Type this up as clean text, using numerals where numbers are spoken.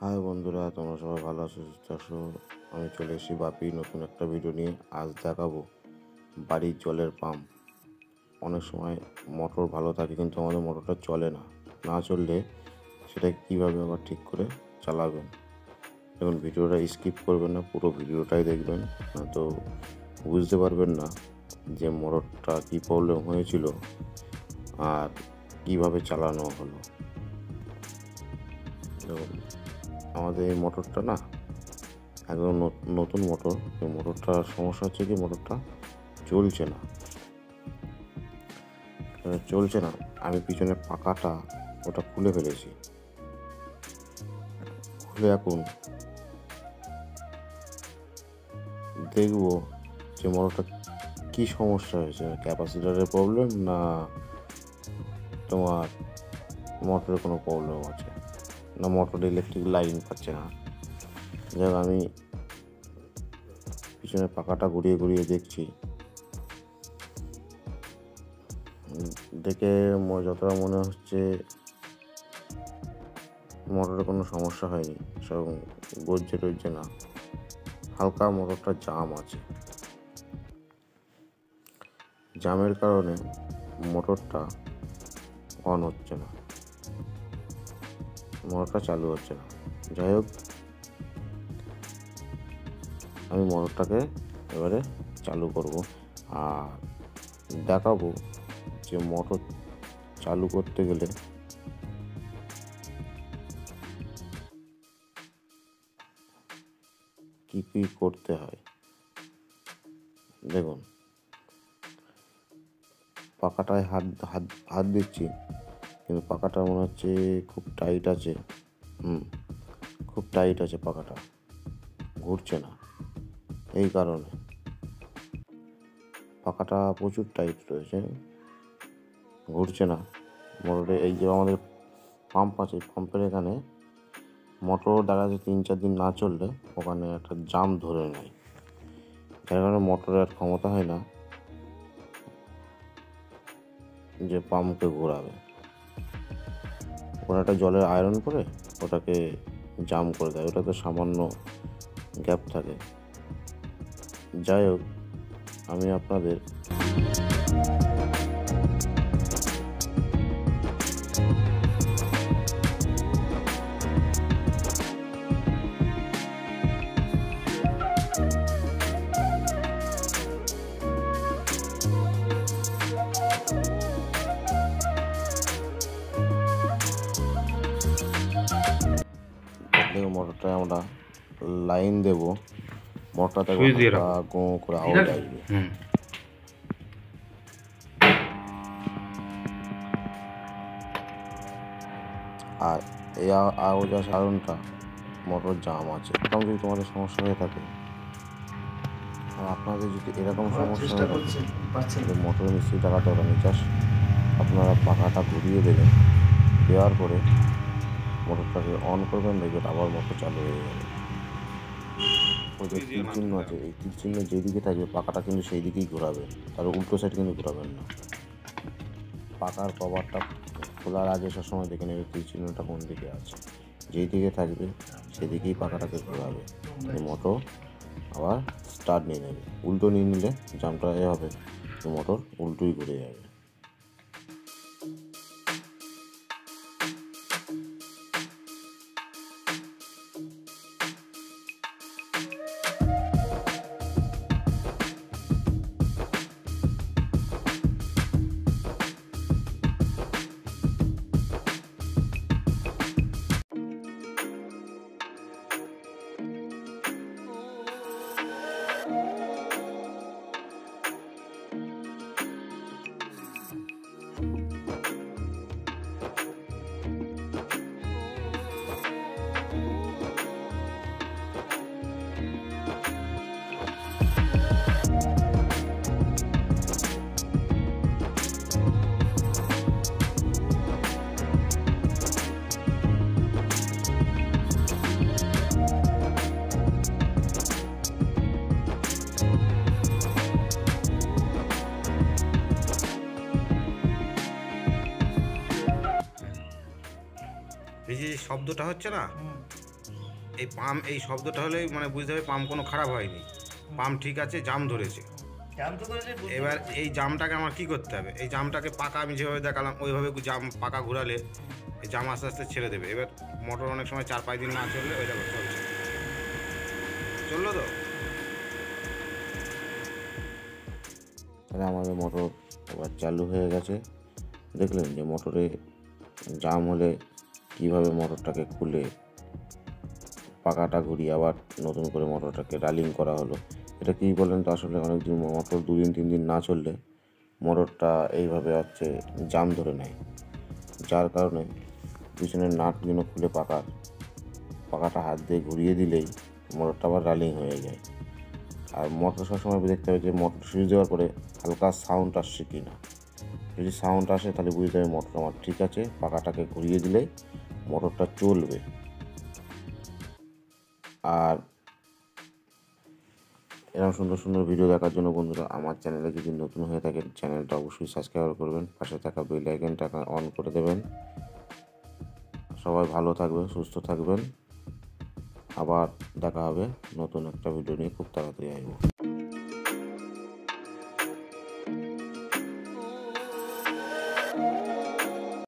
High বন্ধুরা, তোমরা সবাই ভালো আছো, সুস্থ আছো? আমি চলে এসেছি বাপি নতুন একটা ভিডিও নিয়ে। আজ দেখাবো বাড়ির জলের পাম্প। অনেক সময় মোটর ভালো থাকে কিন্তু আমাদের মোটরটা চলে না। না চললে সেটা কীভাবে আবার ঠিক করে চালাবেন। দেখুন, ভিডিওটা স্কিপ করবেন না, পুরো ভিডিওটাই দেখবেন, না তো বুঝতে পারবেন না যে মোটরটা কী প্রবলেম হয়েছিল আর কীভাবে চালানো হলো। দেখুন, আমাদের এই মোটরটা না একদম নতুন মোটর। এই মোটরটার সমস্যা হচ্ছে কি, মোটরটা চলছে না। আমি পিছনে পাকাটা ওটা খুলে ফেলেছি। খুলে এখন দেখবো যে মোটরটা কি সমস্যা হয়েছে, ক্যাপাসিটারের প্রবলেম না তোমার মোটরের কোনো প্রবলেম আছে, না মোটরে ইলেকট্রিক লাইন পাচ্ছে না। যাই হোক, আমি পিছনে পাকাটা ঘুরিয়ে ঘুরিয়ে দেখছি। দেখে যতটা মনে হচ্ছে মোটরে কোনো সমস্যা হয়নি, সব গজ্জে টজ্জে না, হালকা মোটরটা জাম আছে। জামের কারণে মোটরটা অন হচ্ছে না, মোটরটা চালু হচ্ছে না। যাই হোক, আমি মোটরটাকে এবারে চালু করব আর দেখাবো যে মোটর চালু করতে গেলে কী কী করতে হয়। দেখুন, পাকাটায় হাত হাত হাত দিচ্ছি, কিন্তু পাকাটা মনে হচ্ছে খুব টাইট আছে। খুব টাইট আছে পাকাটা, ঘুরছে না। এই কারণে পাকাটা প্রচুর টাইট রয়েছে, ঘুরছে না মোটরে। এই যে আমাদের পাম্প আছে, পাম্পের এখানে মোটর দেখা যাচ্ছে 3-4 দিন না চললে ওখানে একটা জাম ধরে নেয়, যার কারণে মোটরের আর ক্ষমতা হয় না যে পাম্পকে ঘোরাবে। ওখানে একটা জলের আয়রন করে ওটাকে জাম করে দেয়, ওটাতে সামান্য গ্যাপ থাকে। যাই হোক, আমি আপনাদের মোটরটায় আমরা লাইন দেব। মোটরটাতে গো করে আওয়াজ আসবে। আর এই আওয়াজ আসার কারণটা মোটর জাম আছে। এরকম যদি তোমাদের সমস্যা হয়ে থাকে আর আপনাদের যদি এরকম সমস্যা হয়ে থাকে, মোটর মিস্ত্রি টাকা দরকার নেই, জাস্ট আপনারা পাখাটা ঘুরিয়ে দেবেন। দেওয়ার পরে মোটরটাকে অন করবেন, দেখবেন আবার মোটর চালু হয়ে যাবে। ওই যে তীর চিহ্ন আছে, এই তীর চিহ্ন যেদিকে থাকবে পাখাটা কিন্তু সেই দিকেই ঘোরাবেন, তার উল্টো সাইড কিন্তু ঘোরাবেন না। পাখার কভারটা খোলার আগে সবসময় দেখে নেবে তীর চিহ্নটা কোন দিকে আছে। যেই দিকে থাকবে সেদিকেই পাখাটাকে ঘোরাবে, মোটর আবার স্টার্ট নিয়ে নেবে। উল্টো নিয়ে নিলে জামটা হবে, মোটর উল্টোই ঘুরে যাবে। এই যে শব্দটা হচ্ছে না, এই পাম্প এই শব্দটা হলেই মানে বুঝতে হবে পাম্প কোনো খারাপ হয়নি, পাম্প ঠিক আছে, জাম ধরেছে। এবার এই জামটাকে আমার কি করতে হবে, এই জামটাকে পাকা আমি যেভাবে দেখালাম ওইভাবে জাম পাকা ঘোরালে এই জাম আস্তে আস্তে ছেড়ে দেবে। এবার মোটর অনেক সময় 4-5 দিন না চললে ওই দেখো চলছে, চললো তো। তাহলে আমাদের মোটর এবার চালু হয়ে গেছে। দেখলেন যে মোটরে জাম হলে কীভাবে মোটরটাকে খুলে পাকাটা ঘুরিয়ে আবার নতুন করে মোটরটাকে রানিং করা হলো। এটা কী বলেন তো, আসলে অনেক দিন মোটর 2 দিন 3 দিন না চললে মোটরটা এইভাবে হচ্ছে জাম ধরে নেয়, যার কারণে পিছনের নাটগুলো খুলে পাকাটা হাত দিয়ে ঘুরিয়ে দিলেই মোটরটা আবার রানিং হয়ে যায়। আর মোটর সবসময় দেখতে হবে যে মোটর সুইচ দেওয়ার পরে হালকা সাউন্ড আসছে কি না। যদি সাউন্ড আসে তাহলে বুঝতে হবে মোটর আমার ঠিক আছে, পাকাটাকে ঘুরিয়ে দিলেই মোটরটা চলবে। আর এরকম সুন্দর সুন্দর ভিডিও দেখার জন্য বন্ধুরা আমার চ্যানেলে যদি নতুন হয়ে থাকেন চ্যানেলটা অবশ্যই সাবস্ক্রাইব করবেন, পাশে থাকা বেল আইকনটা অন করে দেবেন। সবাই ভালো থাকবেন, সুস্থ থাকবেন। আবার দেখা হবে নতুন একটা ভিডিও নিয়ে খুব তাড়াতাড়ি আসবো।